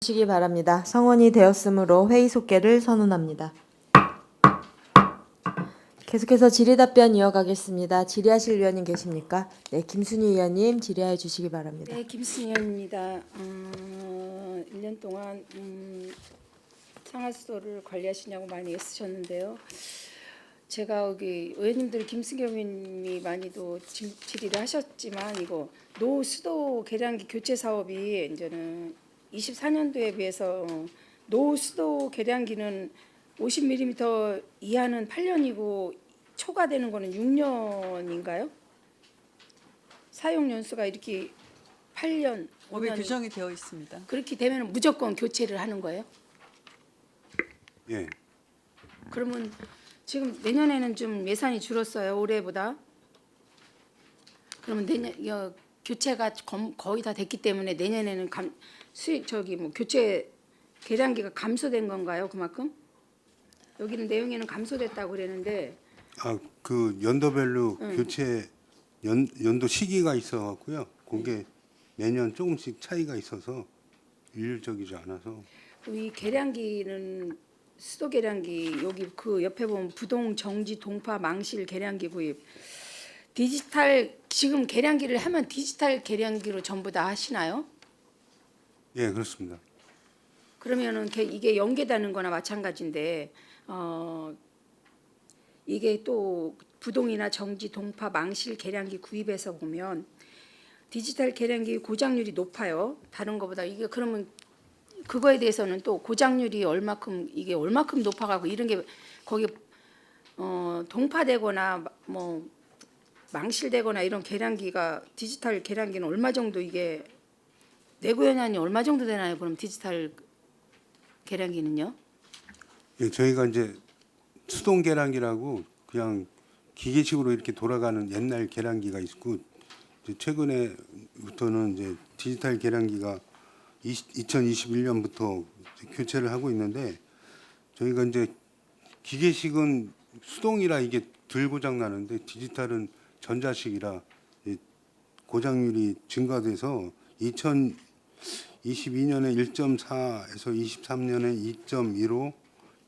시기 바랍니다. 성원이 되었으므로 회의 속개를 선언합니다. 계속해서 질의답변 이어가겠습니다. 질의하실 위원님 계십니까? 네, 김순희 위원님 질의해 주시기 바랍니다. 네, 김순희 의원입니다. 1년 동안 상하수도를 관리하시냐고 많이 애쓰셨는데요. 제가 여기 의원님들 김승겸 의원님이 많이도 질의를 하셨지만 이거 노수도 계량기 교체 사업이 이제는 24년도에 비해서 노수도 계량기는 50mm 이하는 8년이고 초과되는 거는 6년인가요? 사용 연수가 이렇게 8년, 법에 5년 규정이 되어 있습니다. 그렇게 되면 무조건 교체를 하는 거예요? 예, 그러면 지금 내년에는 좀 예산이 줄었어요, 올해보다. 그러면 내년 교체가 거의 다 됐기 때문에 내년에는 수익 교체 계량기가 감소된 건가요, 그만큼? 여기는 내용에는 감소됐다고 그랬는데 그 연도별로 교체 연도 시기가 있어 갖고요. 그게 매년 조금씩 차이가 있어서 일률적이지 않아서. 이 계량기는 수도 계량기 여기 그 옆에 보면 부동 정지 동파 망실 계량기 구입 디지털 지금 계량기를 하면 디지털 계량기로 전부 다 하시나요? 예, 그렇습니다. 그러면은 이게 연계되는 거나 마찬가지인데 이게 또 부동이나 정지 동파 망실 계량기 구입해서 보면 디지털 계량기 고장률이 높아요. 다른 거보다 이게 그러면 그거에 대해서는 또 고장률이 이게 얼마큼 높아가고 이런 게 거기 동파되거나 뭐 망실되거나 이런 계량기가 디지털 계량기는 얼마 정도 이게 내구 연한이 얼마 정도 되나요? 그럼 디지털 계량기는요? 예, 저희가 이제 수동 계량기라고 그냥 기계식으로 이렇게 돌아가는 옛날 계량기가 있고 이제 최근에부터는 이제 디지털 계량기가 2021년부터 교체를 하고 있는데 저희가 이제 기계식은 수동이라 이게 덜 고장 나는데 디지털은 전자식이라 고장률이 증가돼서 2022년에 1.4에서 23년에 2.15,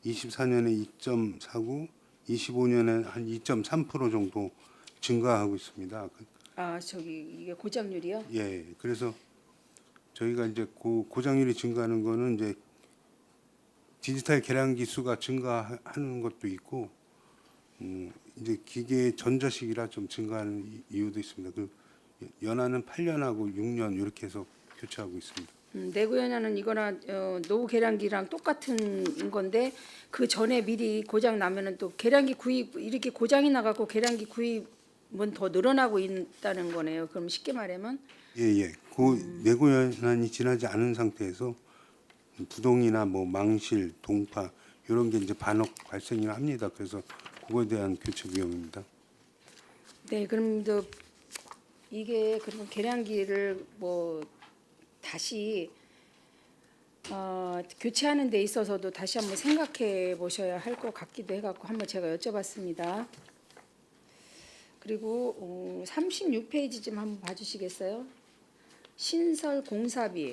24년에 2.49, 25년에 한 2.3% 정도 증가하고 있습니다. 이게 고장률이요? 예, 그래서 저희가 이제 고장률이 증가하는 거는 이제 디지털 계량기 수가 증가하는 것도 있고, 이제 기계 전자식이라 좀 증가하는 이유도 있습니다. 그 연한은 8년하고 6년 이렇게 해서 교체하고 있습니다. 내구 연한은 이거나 노후 계량기랑 똑같은 건데 그 전에 미리 고장 나면은 또 계량기 구입 이렇게 고장이 나갖고 계량기 구입은 더 늘어나고 있다는 거네요. 그럼 쉽게 말하면 예. 그 내구 연한이 지나지 않은 상태에서 부동이나 뭐 망실, 동파 이런 게 이제 반억 발생을 합니다. 그래서 그거에 대한 교체 비용입니다. 네, 그럼 또 이게 그러면 계량기를 뭐 다시 교체하는 데 있어서도 다시 한번 생각해 보셔야 할 것 같기도 해갖고 한번 제가 여쭤봤습니다. 그리고 36페이지 좀 한번 봐주시겠어요? 신설 공사비.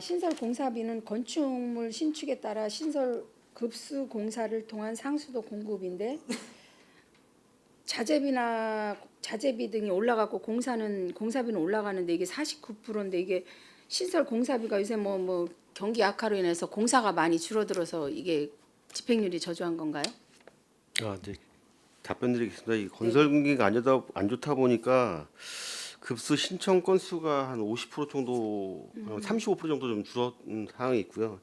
신설 공사비는 건축물 신축에 따라 신설 급수 공사를 통한 상수도 공급인데 자재비 등이 올라가고 공사비는 올라가는데 이게 49%인데 이게 신설 공사비가 요새 뭐 경기 악화로 인해서 공사가 많이 줄어들어서 이게 집행률이 저조한 건가요? 네. 답변드리겠습니다. 이 건설 경기가 안 좋다 보니까 급수 신청 건수가 한 50% 정도, 35% 정도 좀 줄어든 상황이 있고요.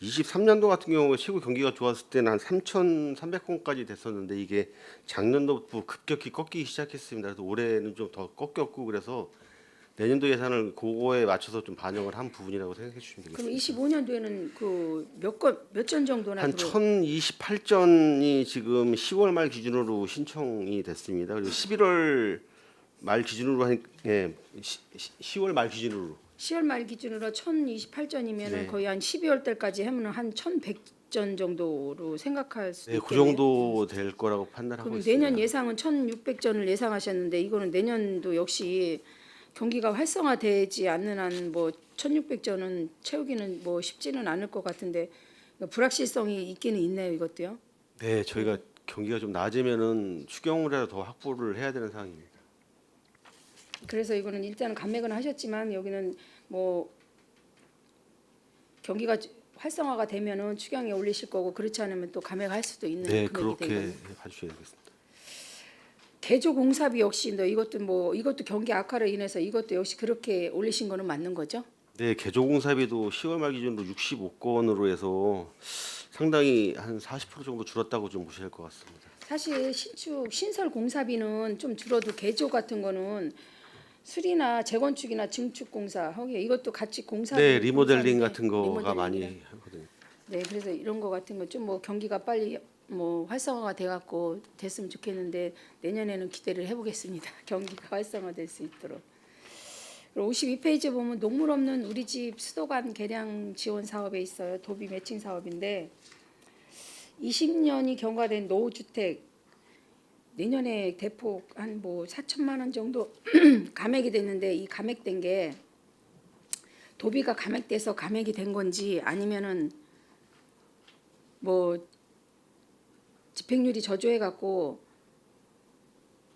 23년도 같은 경우에 최고 경기가 좋았을 때는 한 3,300건까지 됐었는데 이게 작년도부터 급격히 꺾이기 시작했습니다. 그래서 올해는 좀 더 꺾였고 그래서 내년도 예산을 그거에 맞춰서 좀 반영을 한 부분이라고 생각해 주시면 그럼 되겠습니다. 25년도에는 그 몇 전 정도나 한 1,028전이 지금 10월 말 기준으로 신청이 됐습니다. 그리고 11월 말 기준으로 10월 말 기준으로 10월 말 기준으로 1,028전이면은 네. 거의 한 12월 달까지 하면은 한 1,100전 정도로 생각할 수 그 있겠네요. 정도 될 거라고 판단하고 그럼 있습니다. 내년 예상은 1,600전을 예상하셨는데 이거는 내년도 역시 경기가 활성화되지 않는 한 뭐 1600전은 채우기는 뭐 쉽지는 않을 것 같은데 불확실성이 있기는 있네요, 이것도요. 네, 저희가 경기가 좀 나아지면은 추경이라도 더 확보를 해야 되는 상황입니다. 그래서 이거는 일단은 감액은 하셨지만 여기는 뭐 경기가 활성화가 되면은 추경에 올리실 거고 그렇지 않으면 또 감액할 수도 있는 네, 금액이 그렇게 되거든요. 봐주셔야 되겠습니다. 개조 공사비 역시 이것도 경기 악화로 인해서 이것도 역시 그렇게 올리신 거는 맞는 거죠? 네, 개조공사비도 10월 말 기준으로 65건으로 해서 상당히 한 40% 정도 줄었다고 좀 보셔야 될 것 같습니다. 사실 신축 신설 공사비는 좀 줄어도 개조 같은 거는 수리나 재건축이나 증축 공사 거기 이것도 같이 공사비 네, 리모델링 공사인데, 같은 거가 리모델링이나. 많이 하거든요. 네, 그래서 이런 거 같은 거 좀 뭐 경기가 빨리 뭐 활성화가 돼 갖고 됐으면 좋겠는데 내년에는 기대를 해보겠습니다. 경기가 활성화될 수 있도록. 52페이지 보면 농물 없는 우리 집 수도관 개량 지원 사업에 있어요. 도비 매칭 사업인데 20년이 경과된 노후주택 내년에 대폭 한 뭐 4천만 원 정도 감액이 됐는데 이 감액된 게 도비가 감액돼서 감액이 된 건지 아니면은 뭐 집행률이 저조해 갖고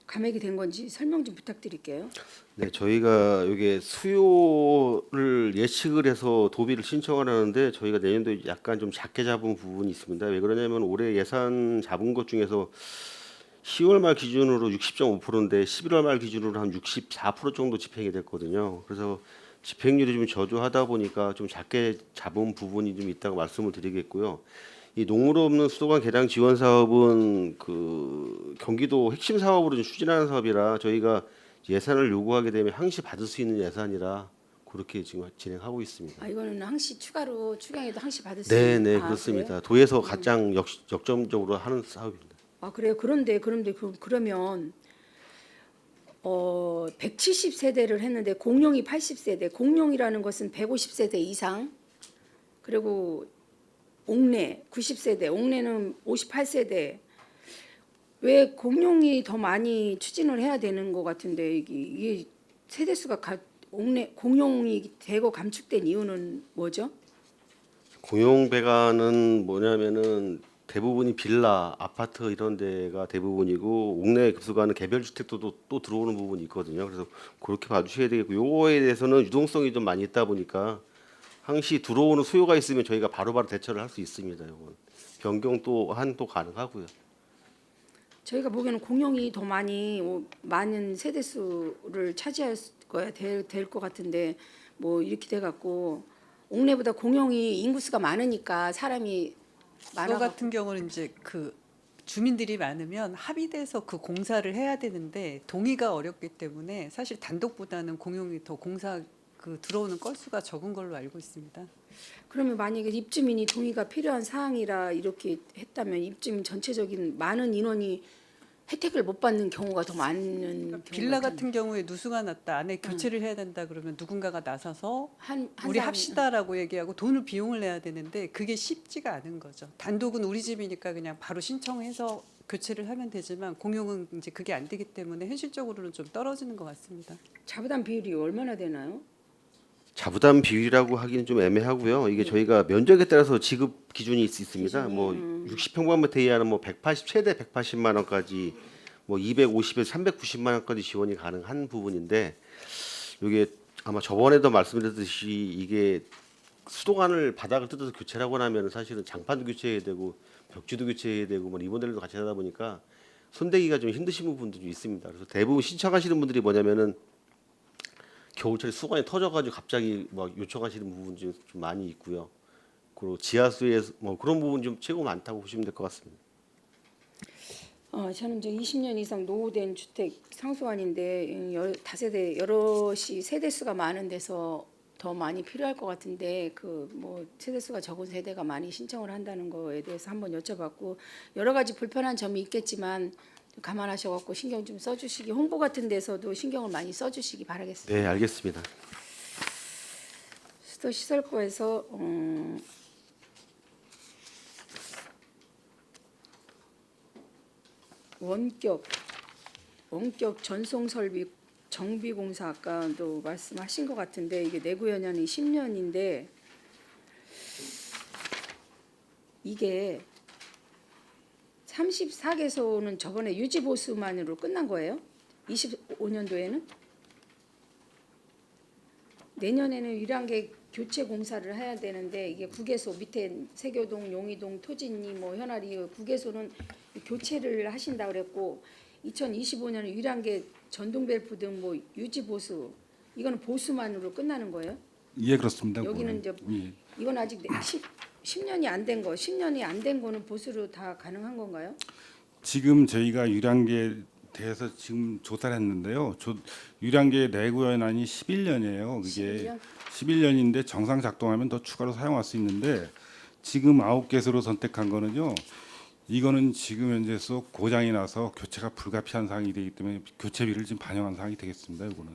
감액이 된 건지 설명 좀 부탁드릴게요. 네, 저희가 이게 수요를 예측을 해서 도비를 신청을 하는데 저희가 내년도에 약간 좀 작게 잡은 부분이 있습니다. 왜 그러냐면 올해 예산 잡은 것 중에서 10월 말 기준으로 60.5%인데 11월 말 기준으로 한 64% 정도 집행이 됐거든요. 그래서 집행률이 좀 저조하다 보니까 좀 작게 잡은 부분이 좀 있다고 말씀을 드리겠고요. 이 농물 없는 수도관 개량 지원 사업은 그 경기도 핵심 사업으로 좀 추진하는 사업이라 저희가 예산을 요구하게 되면 항시 받을 수 있는 예산이라 그렇게 지금 진행하고 있습니다. 아 이거는 항시 추가로 추경에도 항시 받을 수 네, 있는 네, 아, 그렇습니다. 그래요? 도에서 가장 역점적으로 하는 사업입니다. 아 그래요. 그런데 그러면 170세대를 했는데 공룡이 80세대, 공룡이라는 것은 150세대 이상, 그리고 옥내 90세대, 옥내는 58세대. 왜 공룡이 더 많이 추진을 해야 되는 것 같은데 이게 세대수가 옥내 공룡이 대거 감축된 이유는 뭐죠? 공용 배관은 뭐냐면은 대부분이 빌라, 아파트 이런 데가 대부분이고 옥내 급수가는 개별 주택도 또 들어오는 부분이 있거든요. 그래서 그렇게 봐주셔야 되겠고 요거에 대해서는 유동성이 좀 많이 있다 보니까 항시 들어오는 수요가 있으면 저희가 바로바로 대처를 할 수 있습니다. 요건 변경 또 가능하고요. 저희가 보기에는 공룡이 더 많은 세대수를 차지할 거야 될 것 같은데 뭐 이렇게 돼 갖고 옥내보다 공룡이 인구수가 많으니까 사람이 저 많아 같은 경우는 이제 그 주민들이 많으면 합의돼서 그 공사를 해야 되는데 동의가 어렵기 때문에 사실 단독보다는 공용이 더 공사 그 들어오는 건수가 적은 걸로 알고 있습니다. 그러면 만약에 입주민이 동의가 필요한 사항이라 이렇게 했다면 입주민 전체적인 많은 인원이 혜택을 못 받는 경우가 더 많은 경우가 빌라 있잖아요. 같은 경우에 누수가 났다 안에 교체를 해야 된다 그러면 누군가가 나서서 한 우리 사람이- 합시다라고 얘기하고 돈을 비용을 내야 되는데 그게 쉽지가 않은 거죠. 단독은 우리 집이니까 그냥 바로 신청해서 교체를 하면 되지만 공용은 이제 그게 안 되기 때문에 현실적으로는 좀 떨어지는 것 같습니다. 자부담 비율이 얼마나 되나요? 자부담 비율이라고 하기는 좀 애매하고요. 이게 저희가 면적에 따라서 지급 기준이 있습니다. 뭐 60평방미터 이하는 뭐 180 최대 180만 원까지 뭐 250에서 390만 원까지 지원이 가능한 부분인데 이게 아마 저번에도 말씀드렸듯이 이게 수도관을 바닥을 뜯어서 교체를 하고 나면 사실은 장판도 교체해야 되고 벽지도 교체해야 되고 뭐 리모델도 같이 하다 보니까 손대기가 좀 힘드신 부분도 좀 있습니다. 그래서 대부분 신청하시는 분들이 뭐냐면은 겨울철에 수건이 터져가지고 갑자기 막 요청하시는 부분 좀 많이 있고요. 그리고 지하수에 뭐 그런 부분 좀 최고 많다고 보시면 될 것 같습니다. 저는 이제 20년 이상 노후된 주택 상수관인데 다세대 여럿이 세대수가 많은 데서 더 많이 필요할 것 같은데 그 뭐 세대수가 적은 세대가 많이 신청을 한다는 거에 대해서 한번 여쭤봤고 여러 가지 불편한 점이 있겠지만 감안하셔갖고 신경 좀 써주시기 홍보 같은 데서도 신경을 많이 써주시기 바라겠습니다. 네, 알겠습니다. 수도시설과에서 원격 전송 설비 정비공사 아까도 말씀하신 것 같은데 이게 내구 연한이 10년인데 이게 34개소는 저번에 유지 보수만으로 끝난 거예요? 25년도에는? 내년에는 유량계 교체 공사를 해야 되는데 이게 9개소 밑에 세교동, 용의동, 토진리, 뭐 현아리 9개소는 교체를 하신다 그랬고 2025년에 유량계 전동밸브 등 뭐 유지 보수 이거는 보수만으로 끝나는 거예요? 예, 그렇습니다. 여기는 이제 그거는. 예. 이건 아직 10년이 안 된 거, 10년이 안 된 거는 보수로 다 가능한 건가요? 지금 저희가 유량계에 대해서 지금 조사를 했는데요. 유량계 내구 연한이 11년이에요. 그게 11년? 11년인데 정상 작동하면 더 추가로 사용할 수 있는데 지금 9개소로 선택한 거는요. 이거는 지금 현재서 고장이 나서 교체가 불가피한 사항이 되기 때문에 교체비를 지금 반영한 사항이 되겠습니다. 이거는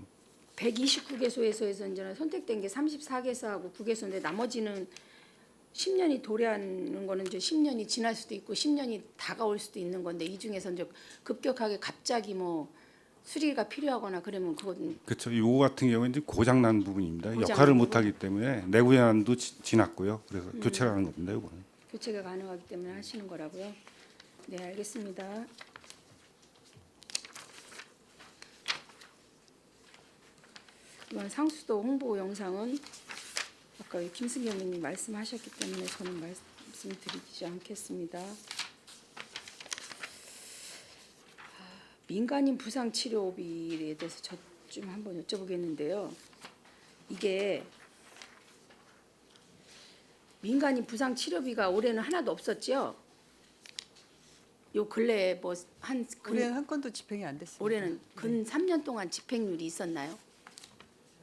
129개소에서 이제 선택된 게 34개소하고 9개소인데 나머지는 10년이 도래하는 거는 이제 10년이 지날 수도 있고 10년이 다가올 수도 있는 건데 이 중에서 이제 급격하게 갑자기 뭐 수리가 필요하거나 그러면 그건 그렇죠. 이거 같은 경우는 이제 고장 난 부분입니다. 고장 역할을 난 못 하기 때문에 내구 연한도 지났고요. 그래서 교체를 하는 겁니다. 이거는. 교체가 가능하기 때문에 하시는 거라고요. 네, 알겠습니다. 이번 상수도 홍보 영상은 아까 김승기 의원님이 말씀하셨기 때문에 저는 말씀드리지 않겠습니다. 민간인 부상 치료비에 대해서 저 좀 한번 여쭤보겠는데요. 이게 민간인 부상 치료비가 올해는 하나도 없었죠? 요 근래에 뭐한 올해는 한 건도 집행이 안 됐습니다. 올해는 근 3년 동안 집행률이 있었나요?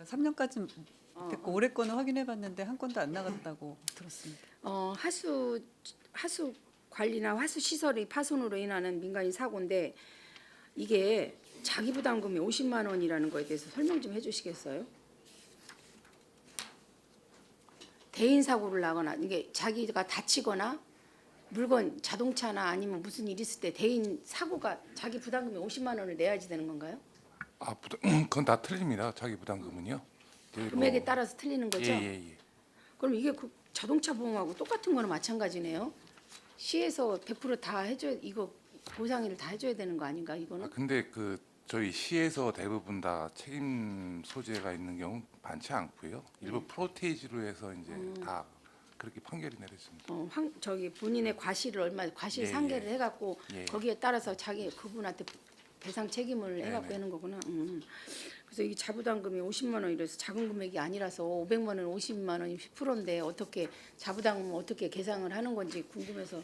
3년까지는 됐고 올해 거는 확인해봤는데 한 건도 안 나갔다고 들었습니다. 하수 관리나 하수 시설의 파손으로 인하는 민간인 사고인데 이게 자기 부담금이 50만 원이라는 거에 대해서 설명 좀 해주시겠어요? 대인 사고를 나거나 이게 자기가 다치거나 물건 자동차나 아니면 무슨 일 있을 때 대인 사고가 자기 부담금이 50만 원을 내야지 되는 건가요? 아, 그건 다 틀립니다. 자기 부담금은요. 이제 금액에 뭐- 따라서 틀리는 거죠? 예. 그럼 이게 그 자동차 보험하고 똑같은 거나 마찬가지네요. 시에서 100%다 해줘야 이거 보상일을 다 해줘야 되는 거 아닌가 이거는? 아, 근데 그 저희 시에서 대부분 다 책임 소재가 있는 경우 많지 않고요. 일부 프로테이지로 해서 이제 다 그렇게 판결이 내렸습니다. 저기 본인의 과실을 얼마 과실 예, 상계를 예. 해갖고 예. 거기에 따라서 자기 그분한테 배상 책임을 해갖고 네네. 하는 거구나. 그래서 이 자부담금이 50만 원이라서 작은 금액이 아니라서 500만 원, 50만 원이 10%인데 어떻게 자부담금 어떻게 계상을 하는 건지 궁금해서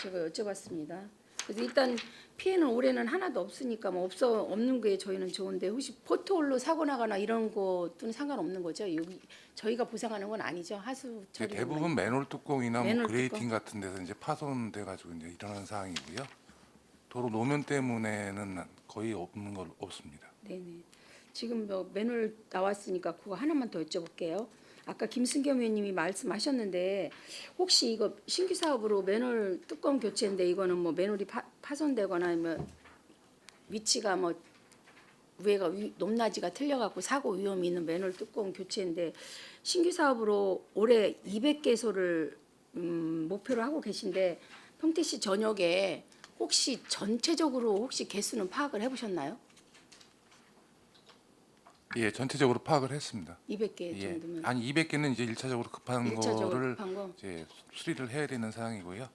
제가 여쭤봤습니다. 그래서 일단 피해는 올해는 하나도 없으니까 뭐 없는 게 저희는 좋은데 혹시 포트홀로 사고 나거나 이런 것도 상관없는 거죠? 여기 저희가 보상하는 건 아니죠? 하수 근데 처리 대부분 맨홀 뚜껑이나 뭐 맨홀 그레이팅 뚜껑? 같은 데서 이제 파손돼 가지고 이제 일어나는 상황이고요. 도로 노면 때문에는 거의 없습니다. 네네. 지금 뭐 맨홀 나왔으니까 그거 하나만 더 여쭤볼게요. 아까 김승겸 의원님이 말씀하셨는데 혹시 이거 신규 사업으로 맨홀 뚜껑 교체인데 이거는 뭐 맨홀이 파손되거나 아니면 위치가 뭐 위에가 높낮이가 틀려갖고 사고 위험이 있는 맨홀 뚜껑 교체인데 신규 사업으로 올해 200개소를 목표로 하고 계신데 평택시 전역에 혹시 전체적으로 혹시 개수는 파악을 해보셨나요? 예, 전체적으로 파악을 했습니다. 200개 예. 정도면 아니 200개는 이제 1차적으로 급한 일차적으로 거를 급한 거. 이제 수리를 해야 되는 사항이고요.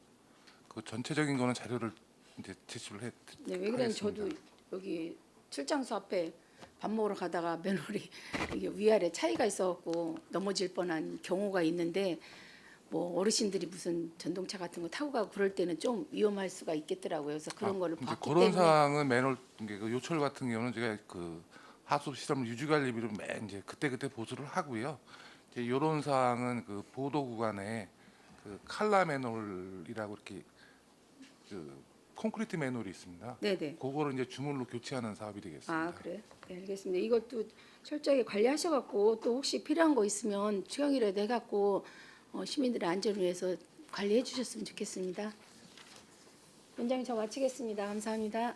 그 전체적인 거는 자료를 이제 제출을 해. 네, 왜 그러냐면 하겠습니다. 저도 여기 출장소 앞에 밥 먹으러 가다가 맨홀이 이게 위아래 차이가 있어갖고 넘어질 뻔한 경우가 있는데 뭐 어르신들이 무슨 전동차 같은 거 타고 가고 그럴 때는 좀 위험할 수가 있겠더라고요. 그래서 그런 거를 이제 봤기 그런 때문에 사항은 맨홀 그 요철 같은 경우는 제가 그 하수 시설 유지 관리비로 매 이제 그때 보수를 하고요. 이제 이런 사항은 그 보도 구간에 그 칼라 맨홀이라고 이렇게 그 콘크리트 맨홀이 있습니다. 네네. 그거를 이제 주물로 교체하는 사업이 되겠습니다. 아 그래? 네, 알겠습니다. 이것도 철저하게 관리하셔갖고 또 혹시 필요한 거 있으면 추경이라도 해갖고 시민들의 안전을 위해서 관리해 주셨으면 좋겠습니다. 원장님 저 마치겠습니다. 감사합니다.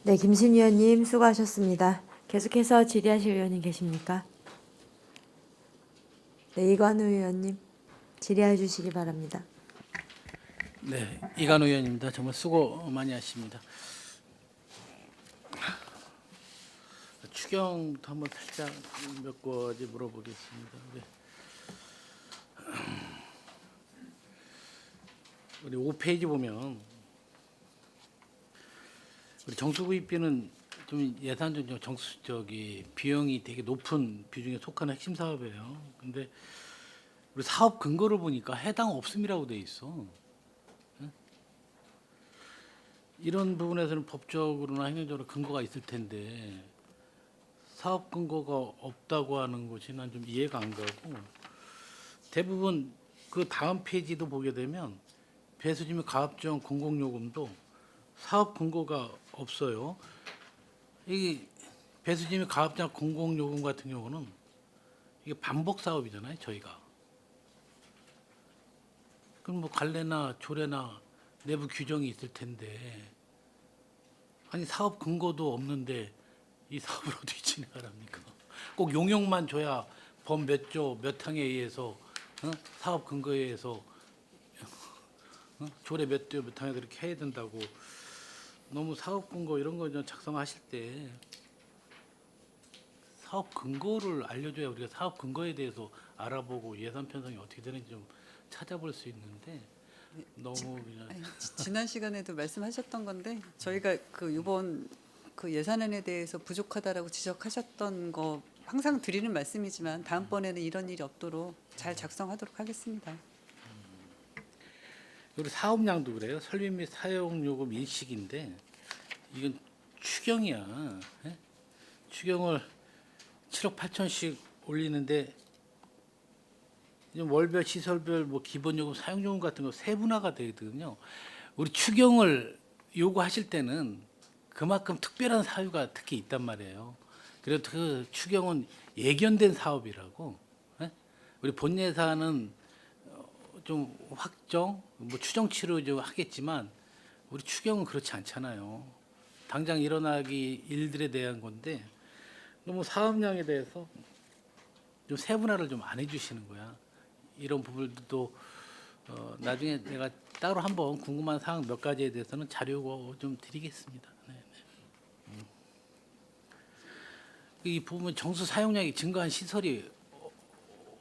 네, 김순희 의원님 수고하셨습니다. 계속해서 질의하실 의원님 계십니까? 네, 이관우 의원님 질의해 주시기 바랍니다. 네, 이관우 의원입니다. 정말 수고 많이 하십니다. 추경도 한번 살짝 몇 가지 물어보겠습니다. 우리 5페이지 보면 우리 정수구입비는 좀 예산적 비용이 되게 높은 비중에 속하는 핵심 사업이에요. 근데 우리 사업 근거를 보니까 해당 없음이라고 돼 있어. 이런 부분에서는 법적으로나 행정적으로 근거가 있을 텐데 사업 근거가 없다고 하는 것이 난 좀 이해가 안 가고, 대부분 그 다음 페이지도 보게 되면 배수지 및 가압적 공공요금도 사업 근거가 없어요. 이 배수지 및 가압적 공공요금 같은 경우는 이게 반복 사업이잖아요, 저희가. 그럼 뭐 관례나 조례나 내부 규정이 있을 텐데, 아니 사업 근거도 없는데 이 사업을 어떻게 진행하랍니까? 꼭 용역만 줘야 법 몇 조 몇 항에 의해서 사업 근거에 의해서 조례 몇 조 몇 항에 그렇게 해야 된다고. 너무 사업 근거 이런 거 좀 작성하실 때 사업 근거를 알려줘야 우리가 사업 근거에 대해서 알아보고 예산 편성이 어떻게 되는지 좀 찾아볼 수 있는데, 너무 그냥 아니, 지난 시간에도 말씀하셨던 건데 저희가 그 이번 그 예산안에 대해서 부족하다라고 지적하셨던 거 항상 드리는 말씀이지만 다음번에는 이런 일이 없도록 잘 작성하도록 하겠습니다. 우리 사업량도 그래요. 설비 및 사용 요금 일식인데 이건 추경이야. 예? 추경을 7억 8천씩 올리는데 월별 시설별 뭐 기본 요금 사용 요금 같은 거 세분화가 되거든요. 우리 추경을 요구하실 때는 그만큼 특별한 사유가 특히 있단 말이에요. 그래서 그 추경은 예견된 사업이라고. 예? 우리 본 예산은 좀 확정, 뭐 추정치로 좀 하겠지만 우리 추경은 그렇지 않잖아요. 당장 일어나기 일들에 대한 건데 너무 사업량에 대해서 좀 세분화를 좀 안 해주시는 거야. 이런 부분도 나중에 내가 따로 한번 궁금한 사항 몇 가지에 대해서는 자료 좀 드리겠습니다. 네, 네. 이 부분 정수 사용량이 증가한 시설이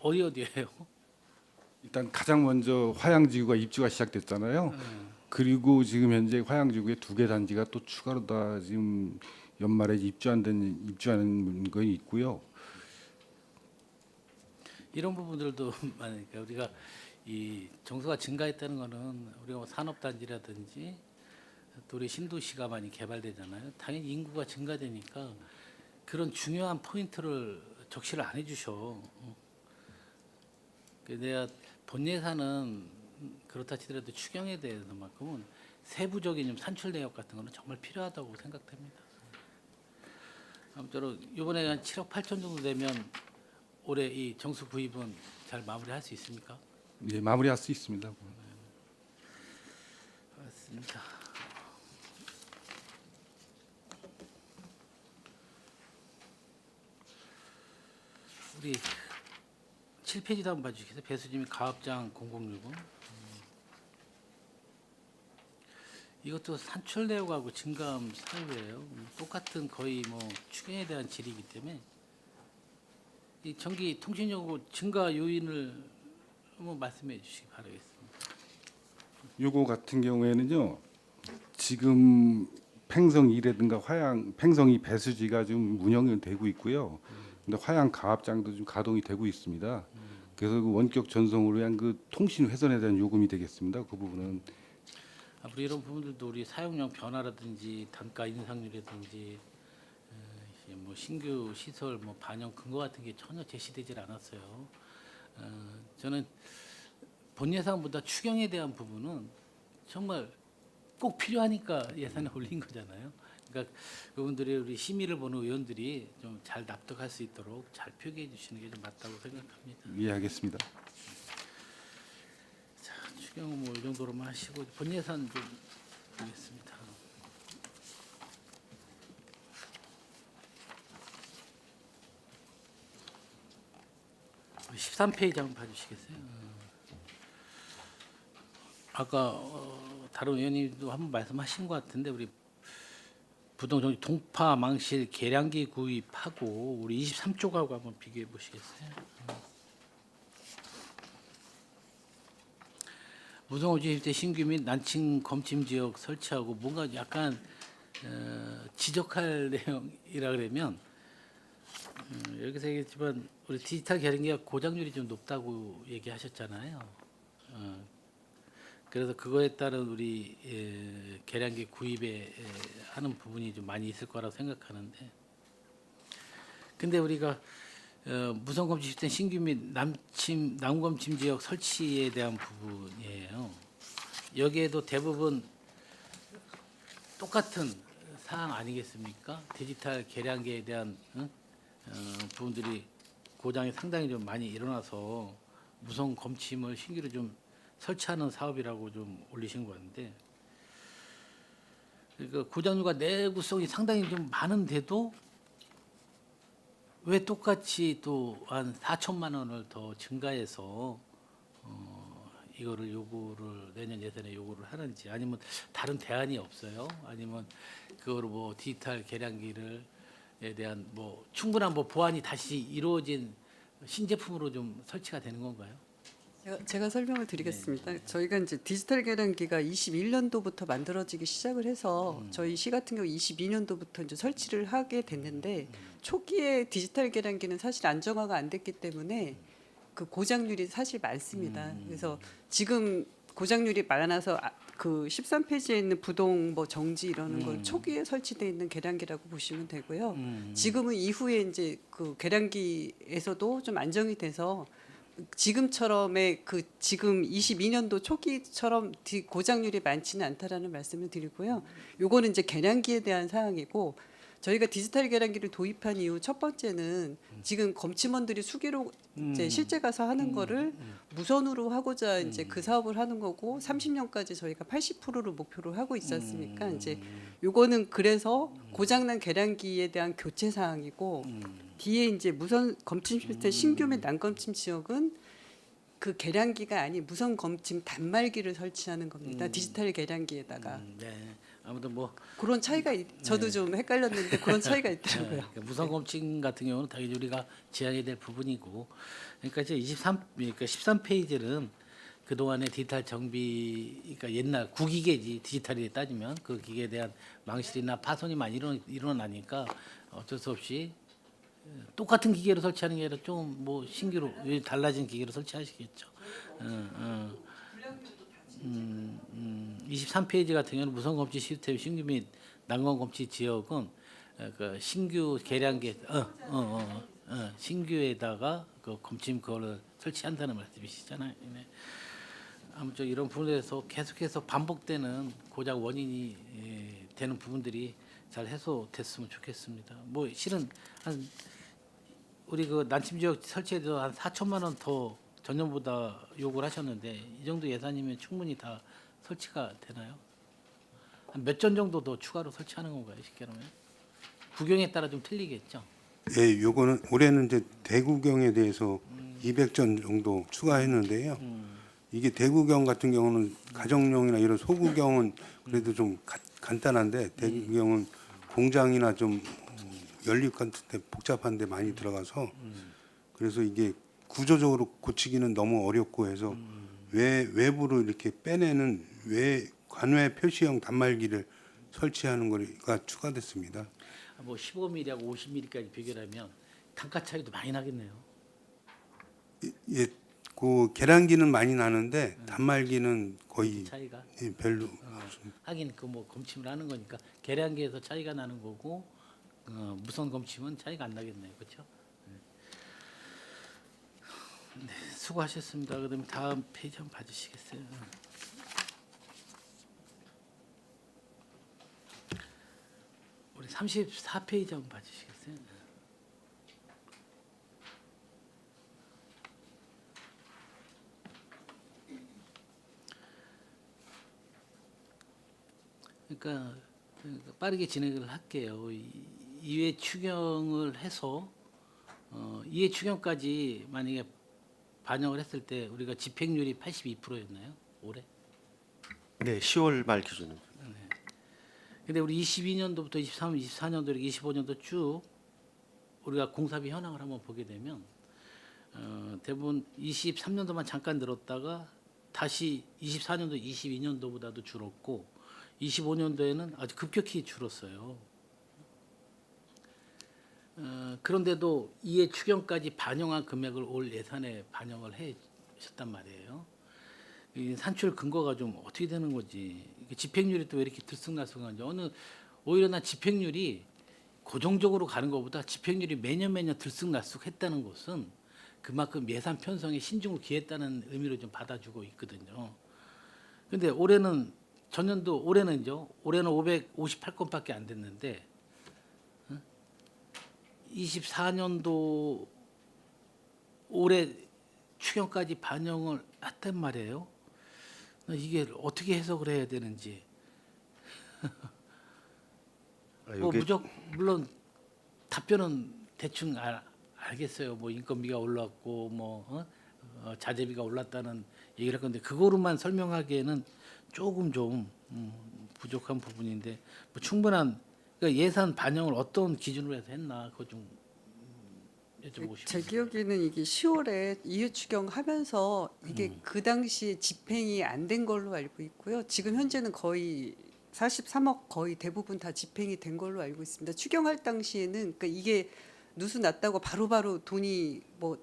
어디예요? 일단 가장 먼저 화양지구가 입주가 시작됐잖아요. 그리고 지금 현재 화양지구에 2개 단지가 또 추가로 다 지금 연말에 입주하는 거 있고요. 이런 부분들도 많으니까 우리가 이 정수가 증가했다는 거는 우리가 뭐 산업단지라든지 또 우리 신도시가 많이 개발되잖아요. 당연히 인구가 증가되니까 그런 중요한 포인트를 적시를 안 해주셔. 내가 본 예산은 그렇다 치더라도 추경에 대해서만큼은 세부적인 좀 산출 내역 같은 거는 정말 필요하다고 생각됩니다. 아무쪼록 이번에 한 7억 8천 정도 되면 올해 이 정수 구입은 잘 마무리할 수 있습니까? 예, 마무리할 수 있습니다. 맞습니다. 우리 7페이지도 한번 봐주시겠어요? 배수지 및 가압장 공공요금. 이것도 산출 내역하고 증감 사유예요. 똑같은 거의 뭐 추경에 대한 질이기 때문에 이 전기 통신요금 증가 요인을 한번 말씀해 주시기 바라겠습니다. 요거 같은 경우에는요. 지금 팽성 2라든가 화양 팽성 2 배수지가 좀 운영이 되고 있고요. 근데 화양 가압장도 좀 가동이 되고 있습니다. 그래서 그 원격 전송으로 위한 그 통신 회선에 대한 요금이 되겠습니다. 그 부분은 앞으로 이런 부분들도 우리 사용량 변화라든지 단가 인상률이라든지 뭐 신규 시설 뭐 반영 근거 같은 게 전혀 제시되질 않았어요. 저는 본 예산보다 추경에 대한 부분은 정말 꼭 필요하니까 예산에 올린 거잖아요. 그러니까 그분들이 우리 심의를 보는 의원들이 좀 잘 납득할 수 있도록 잘 표기해 주시는 게 좀 맞다고 생각합니다. 이해하겠습니다. 자, 추경은 뭐 이 정도로만 하시고 본 예산 좀 보겠습니다. 13페이지 한번 봐주시겠어요? 아까 다른 의원님도 한번 말씀하신 것 같은데 우리 부동정 동파 망실 계량기 구입하고 우리 23쪽하고 한번 비교해 보시겠어요? 무성업지 때 신규 및 난칭 검침 지역 설치하고 뭔가 약간 지적할 내용이라 그러면 여기서 얘기했지만 우리 디지털 계량기가 고장률이 좀 높다고 얘기하셨잖아요. 그래서 그거에 따른 우리 계량기 구입에 하는 부분이 좀 많이 있을 거라고 생각하는데, 근데 우리가 무선검침 시스템 신규 및 남검침 지역 설치에 대한 부분이에요. 여기에도 대부분 똑같은 사항 아니겠습니까? 디지털 계량기에 대한 부분들이 고장이 상당히 좀 많이 일어나서 무선 검침을 신규로 좀 설치하는 사업이라고 좀 올리신 것 같은데, 그러니까 고장률과 내구성이 상당히 좀 많은데도 왜 똑같이 또 한 4천만 원을 더 증가해서 이거를 요구를 내년 예산에 요구를 하는지, 아니면 다른 대안이 없어요? 아니면 그거를 뭐 디지털 계량기를 에 대한 뭐 충분한 뭐 보완이 다시 이루어진 신제품으로 좀 설치가 되는 건가요? 제가 설명을 드리겠습니다. 저희가 이제 디지털 계량기가 21년도부터 만들어지기 시작을 해서 저희 시 같은 경우 22년도부터 이제 설치를 하게 됐는데, 초기에 디지털 계량기는 사실 안정화가 안 됐기 때문에 그 고장률이 사실 많습니다. 그래서 지금 고장률이 많아서 그 13페이지에 있는 부동 뭐 정지 이러는 건 초기에 설치되어 있는 계량기라고 보시면 되고요. 지금은 이후에 이제 그 계량기에서도 좀 안정이 돼서 지금처럼의 그 지금 22년도 초기처럼 고장률이 많지는 않다라는 말씀을 드리고요. 요거는 이제 계량기에 대한 사항이고, 저희가 디지털 계량기를 도입한 이후 첫 번째는 지금 검침원들이 수기로 이제 실제 가서 하는 거를 무선으로 하고자 이제 그 사업을 하는 거고, 30년까지 저희가 80%를 목표로 하고 있지 않습니까? 이제 요거는 그래서 고장난 계량기에 대한 교체 사항이고, 뒤에 이제 무선 검침 시스템 신규 및 난검침 지역은 그 계량기가 아닌 무선 검침 단말기를 설치하는 겁니다. 디지털 계량기에다가. 네. 아무튼 뭐 그런 차이가 저도 좀 헷갈렸는데 그런 차이가 있더라고요. 그러니까 무선 검침 같은 경우는 당연히 우리가 지향해야 될 부분이고, 그러니까 이제 13페이지는 그동안의 디지털 정비, 그러니까 옛날 구기계지, 디지털에 따지면 그 기계에 대한 망실이나 파손이 많이 일어나니까 어쩔 수 없이 똑같은 기계로 설치하는 게 아니라 좀 뭐 신규로 달라진 기계로 설치하시겠죠. 23페이지 같은 경우는 무선 검침 시스템 신규 및 난검 검침 지역은 그 신규 계량기 신규에다가 그 검침 그거를 설치한다는 말씀이시잖아요. 네. 아무튼 이런 부분에서 계속해서 반복되는 고장 원인이 되는 부분들이 잘 해소됐으면 좋겠습니다. 뭐 실은 한 우리 그 난침 지역 설치에도 한 4천만 원 더 전년보다 요구를 하셨는데, 이 정도 예산이면 충분히 다 설치가 되나요? 한 몇 전 정도 더 추가로 설치하는 건가요, 쉽게 말하면? 구경에 따라 좀 틀리겠죠. 예, 요거는 올해는 이제 대구경에 대해서 200전 정도 추가했는데요. 이게 대구경 같은 경우는 가정용이나 이런 소구경은 그래도 좀 간단한데, 대구경은 공장이나 좀 연립 같은 데 복잡한 데 많이 들어가서, 그래서 이게 구조적으로 고치기는 너무 어렵고 해서 외부로 이렇게 빼내는 관외 표시형 단말기를 설치하는 거가 추가됐습니다. 뭐 15mm하고 50mm까지 비교하면 단가 차이도 많이 나겠네요. 예, 그 계량기는 많이 나는데 단말기는 거의 차이가 별로 없습니다. 하긴 그 뭐 검침을 하는 거니까 계량기에서 차이가 나는 거고, 무선 검침은 차이가 안 나겠네요, 그렇죠? 네, 수고하셨습니다. 그다음 다음 페이지 한번 봐주시겠어요? 우리 34페이지 한번 봐주시겠어요? 그러니까 빠르게 진행을 할게요. 이해 추경을 해서 이해 추경까지 만약에 반영을 했을 때 우리가 집행률이 82%였나요? 올해? 네, 10월 말 기준으로. 근데 우리 22년도부터 23, 24년도 이렇게 25년도 쭉 우리가 공사비 현황을 한번 보게 되면 대부분 23년도만 잠깐 늘었다가 다시 24년도, 22년도보다도 줄었고 25년도에는 아주 급격히 줄었어요. 그런데도 이해 추경까지 반영한 금액을 올 예산에 반영을 해 주셨단 말이에요. 이 산출 근거가 좀 어떻게 되는 거지? 이게 집행률이 또 왜 이렇게 들쑥날쑥한지. 오히려 난 집행률이 고정적으로 가는 것보다 집행률이 매년 들쑥날쑥했다는 것은 그만큼 예산 편성에 신중을 기했다는 의미로 좀 받아주고 있거든요. 근데 올해는 전년도 올해는요. 올해는 558건밖에 안 됐는데 24년도 올해 추경까지 반영을 했단 말이에요. 이게 어떻게 해석을 해야 되는지. 뭐 물론 답변은 대충 알겠어요. 뭐 인건비가 올랐고 뭐 자재비가 올랐다는 얘기를 할 건데 그거로만 설명하기에는 조금 좀 부족한 부분인데 뭐 충분한 그러니까 예산 반영을 어떤 기준으로 해서 했나 그거 좀 여쭤보고 제 싶습니다. 기억에는 이게 10월에 이해 추경하면서 이게 그 당시에 집행이 안 된 걸로 알고 있고요. 지금 현재는 거의 43억 거의 대부분 다 집행이 된 걸로 알고 있습니다. 추경할 당시에는 그러니까 이게 누수 났다고 바로바로 돈이 뭐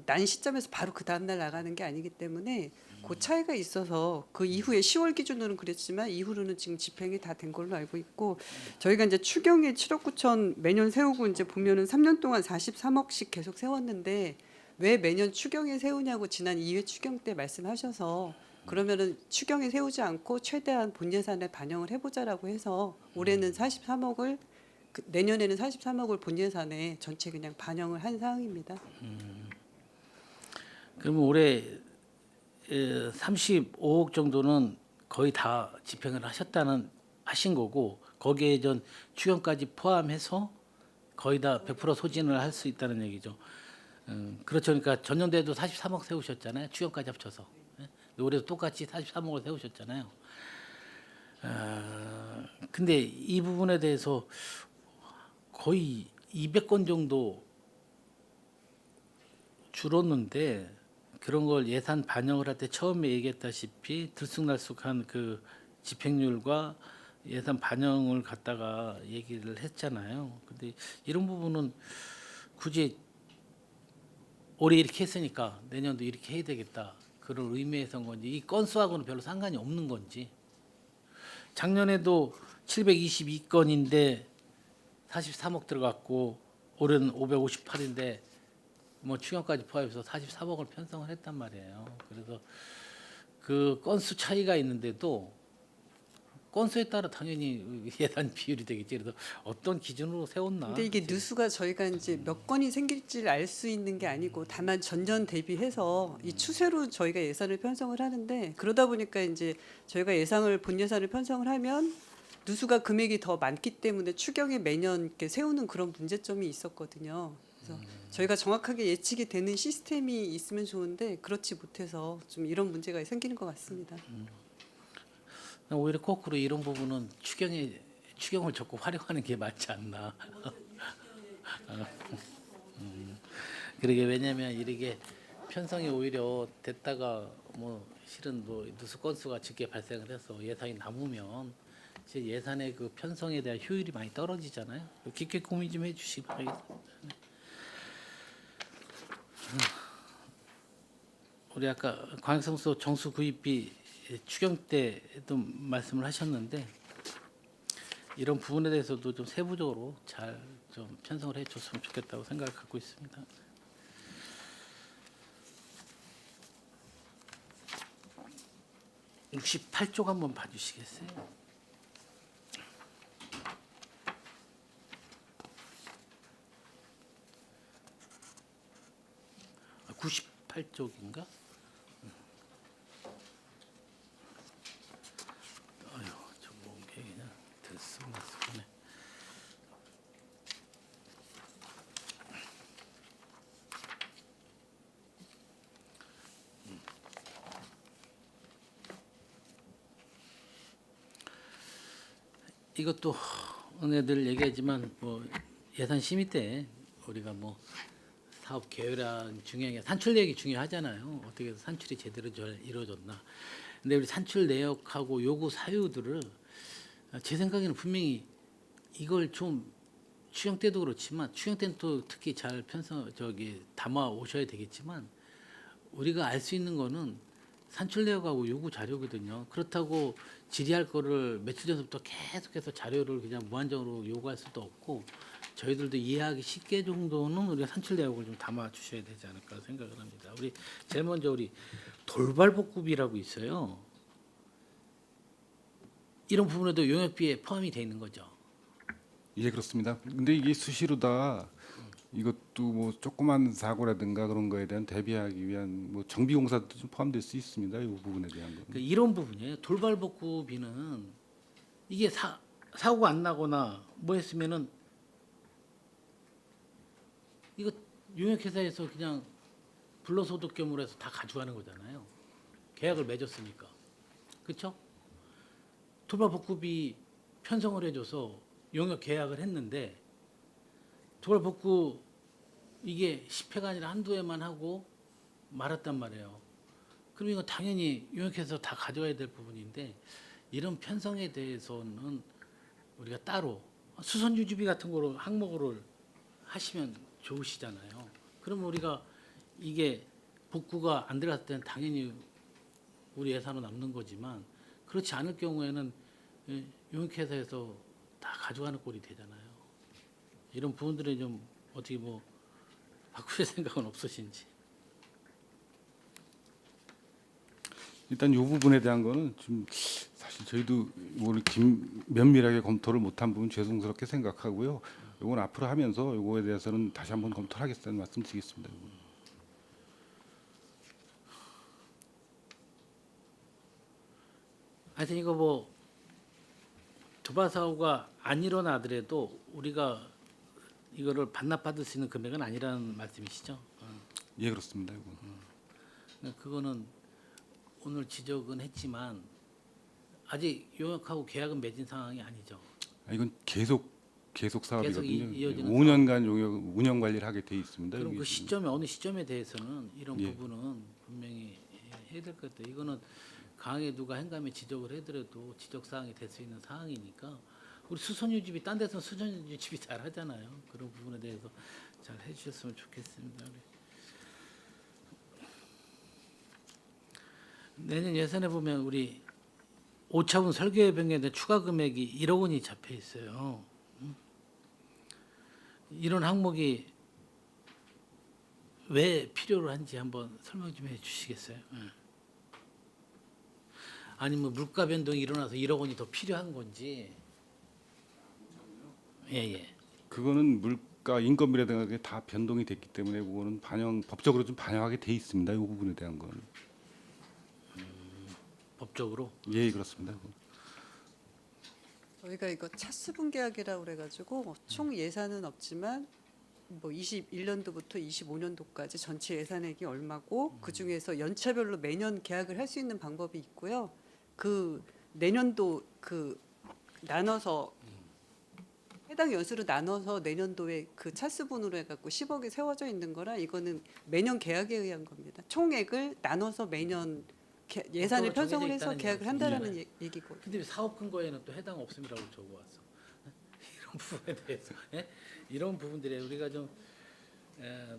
난 시점에서 바로 그 다음 날 나가는 게 아니기 때문에 그 차이가 있어서 그 이후에 10월 기준으로는 그랬지만 이후로는 지금 집행이 다 된 걸로 알고 있고 저희가 이제 추경에 7억 9천 매년 세우고 이제 보면은 3년 동안 43억씩 계속 세웠는데 왜 매년 추경에 세우냐고 지난 2회 추경 때 말씀하셔서 그러면은 추경에 세우지 않고 최대한 본 예산에 반영을 해보자라고 해서 올해는 43억을 내년에는 43억을 본 예산에 전체 그냥 반영을 한 상황입니다. 그러면 올해 35억 정도는 거의 다 집행을 하신 거고 거기에 전 추경까지 포함해서 거의 다 100% 소진을 할 수 있다는 얘기죠. 그렇죠. 그러니까 전년도에도 43억 세우셨잖아요. 추경까지 합쳐서. 예? 올해도 똑같이 43억을 세우셨잖아요. 근데 이 부분에 대해서 거의 200건 정도 줄었는데 그런 걸 예산 반영을 할 때 처음에 얘기했다시피 들쑥날쑥한 그 집행률과 예산 반영을 갖다가 얘기를 했잖아요. 근데 이런 부분은 굳이 올해 이렇게 했으니까 내년도 이렇게 해야 되겠다. 그런 의미에서인 건지 이 건수하고는 별로 상관이 없는 건지 작년에도 722건인데 43억 들어갔고 올해는 558인데 뭐 추경까지 포함해서 43억을 편성을 했단 말이에요. 그래서 그 건수 차이가 있는데도 건수에 따라 당연히 예산 비율이 되겠지. 그래서 어떤 기준으로 세웠나? 근데 이게 누수가 저희가 이제 몇 건이 생길지를 알 수 있는 게 아니고 다만 전년 대비해서 이 추세로 저희가 예산을 편성을 하는데 그러다 보니까 이제 저희가 본 예산을 편성을 하면 누수가 금액이 더 많기 때문에 추경에 매년 이렇게 세우는 그런 문제점이 있었거든요. 그래서 저희가 정확하게 예측이 되는 시스템이 있으면 좋은데 그렇지 못해서 좀 이런 문제가 생기는 것 같습니다. 오히려 거꾸로 이런 부분은 추경을 적극 활용하는 게 맞지 않나. 그러게 왜냐하면 이렇게 편성이 오히려 됐다가 뭐 실은 뭐 누수 건수가 적게 발생을 해서 예산이 남으면 이제 예산의 그 편성에 대한 효율이 많이 떨어지잖아요. 깊게 고민 좀 해주시기 바라겠습니다. 우리 아까 광역성소 정수 구입비 추경 때도 말씀을 하셨는데 이런 부분에 대해서도 좀 세부적으로 잘 좀 편성을 해줬으면 좋겠다고 생각을 갖고 있습니다. (68쪽) 한번 봐주시겠어요? 98쪽인가? 아유, 저 뭔게 그냥 들쑥날쑥하네. 이것도 은혜들 얘기하지만 뭐 예산 심의 때 우리가 뭐 사업 계획안 중요하게 산출 내역이 중요하잖아요. 어떻게 해서 산출이 제대로 이루어졌나. 근데 우리 산출 내역하고 요구 사유들을 제 생각에는 분명히 이걸 좀 추경 때도 그렇지만 추경 때는 또 특히 잘 담아 오셔야 되겠지만 우리가 알 수 있는 거는 산출 내역하고 요구 자료거든요. 그렇다고 질의할 거를 며칠 전부터 계속해서 자료를 그냥 무한정으로 요구할 수도 없고 저희들도 이해하기 쉽게 정도는 우리가 산출 내역을 좀 담아 주셔야 되지 않을까 생각을 합니다. 우리 제일 먼저 우리 돌발복구비라고 있어요. 이런 부분에도 용역비에 포함이 돼 있는 거죠. 예, 그렇습니다. 근데 이게 수시로 다 이것도 뭐 조그만 사고라든가 그런 거에 대한 대비하기 위한 뭐 정비 공사도 좀 포함될 수 있습니다. 이 부분에 대한 거. 그러니까 이런 부분이에요. 돌발복구비는 이게 사고가 안 나거나 뭐 했으면은 이거 용역회사에서 그냥 불로소득금으로 해서 다 가져가는 거잖아요. 계약을 맺었으니까. 그렇죠? 돌발복구비 편성을 해줘서 용역 계약을 했는데 돌발복구 이게 10회가 아니라 한두 회만 하고 말았단 말이에요. 그럼 이건 당연히 용역해서 다 가져와야 될 부분인데 이런 편성에 대해서는 우리가 따로 수선 유지비 같은 거로 항목으로 하시면 좋으시잖아요. 그러면 우리가 이게 복구가 안 들어갔을 때는 당연히 우리 예산으로 남는 거지만 그렇지 않을 경우에는 용역회사에서 다 가져가는 꼴이 되잖아요. 이런 부분들은 좀 어떻게 뭐 바꾸실 생각은 없으신지. 일단 이 부분에 대한 거는 좀 사실 저희도 이거를 면밀하게 검토를 못한 부분 죄송스럽게 생각하고요. 이건 앞으로 하면서 이거에 대해서는 다시 한번 검토를 하겠다는 말씀드리겠습니다. 하여튼 이거 뭐 도발 사고가 안 일어나더라도 우리가 이거를 반납받을 수 있는 금액은 아니라는 말씀이시죠? 예, 그렇습니다. 이건. 그러니까 그거는 오늘 지적은 했지만 아직 용역하고 계약은 맺은 상황이 아니죠. 이건 계속 사업이거든요. 계속 이어지는 5년간 용역 운영 관리를 하게 돼 있습니다. 그럼 여기 그 지금. 시점에 어느 시점에 대해서는 이런 예. 부분은 분명히 해야 될 것 같아요. 이거는 강하게 누가 행감에 지적을 해더라도 지적 사항이 될 수 있는 사항이니까 우리 수선 유지비 딴 데서 수선 유지비 잘 하잖아요. 그런 부분에 대해서 잘 해주셨으면 좋겠습니다. 내년 예산에 보면 우리 5차원 설계 변경에 대한 추가 금액이 1억 원이 잡혀 있어요. 이런 항목이 왜 필요로 한지 한번 설명 좀 해주시겠어요? 아니면 물가 변동이 일어나서 1억 원이 더 필요한 건지. 예. 그거는 물가 인건비라든가 그게 다 변동이 됐기 때문에 그거는 법적으로 좀 반영하게 돼 있습니다. 이 부분에 대한 거는. 법적으로. 예, 그렇습니다. 저희가 이거 차수분 계약이라고 그래가지고 총 예산은 없지만 뭐 21년도부터 25년도까지 전체 예산액이 얼마고 그 중에서 연차별로 매년 계약을 할 수 있는 방법이 있고요. 그 내년도 그 나눠서 해당 연수로 나눠서 내년도에 그 차수분으로 해갖고 10억이 세워져 있는 거라 이거는 매년 계약에 의한 겁니다. 총액을 나눠서 매년 예산을 정해져 편성을 해서 있다는 계약을 얘기죠. 한다라는 얘기고. 근데 왜 사업 근거에는 또 해당 없음이라고 적어왔어. 이런 부분에 대해서 이런 부분들에 우리가 좀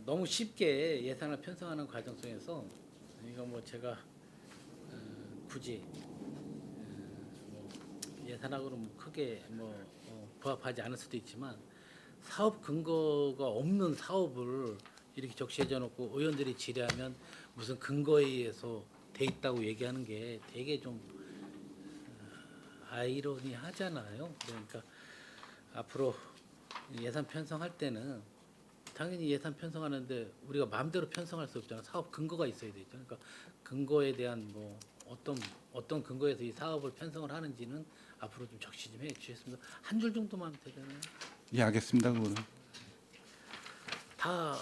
너무 쉽게 예산을 편성하는 과정 속에서 이거 뭐 제가 굳이 뭐 예산하고는 뭐 크게 뭐 부합하지 않을 수도 있지만 사업 근거가 없는 사업을 이렇게 적시해져 놓고 의원들이 질의하면 무슨 근거에 의해서 돼 있다고 얘기하는 게 되게 좀 아이러니하잖아요. 그러니까 앞으로 예산 편성할 때는 당연히 예산 편성하는데 우리가 마음대로 편성할 수 없잖아요. 사업 근거가 있어야 되죠. 그러니까 근거에 대한 뭐 어떤 근거에서 이 사업을 편성을 하는지는 앞으로 좀 적시 좀 해주셨습니다. 한 줄 정도만 되잖아요. 예, 알겠습니다. 그거는. 다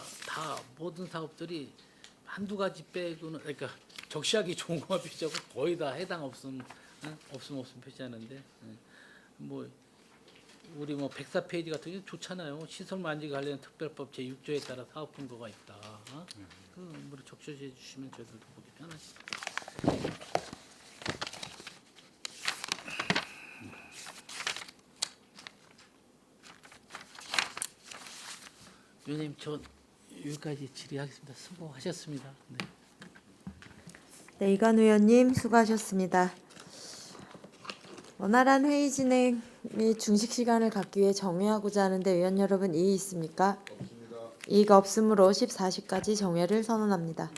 모든 사업들이 한두 가지 빼고는 그러니까 적시하기 좋은 것만 표시하고 거의 다 해당 없음 표시하는데 뭐 우리 뭐 104페이지 같은 게 좋잖아요. 시설 만지 관련 특별법 제6조에 따라 사업 근거가 있다. 그 적셔해 주시면 저희들도 보기 편하죠. 위원님 저 여기까지 질의하겠습니다. 수고하셨습니다. 네. 네, 이관 의원님 수고하셨습니다. 원활한 회의 진행 및 중식 시간을 갖기 위해 정회하고자 하는데 의원 여러분 이의 있습니까? 없습니다. 이의가 없으므로 14시까지 정회를 선언합니다.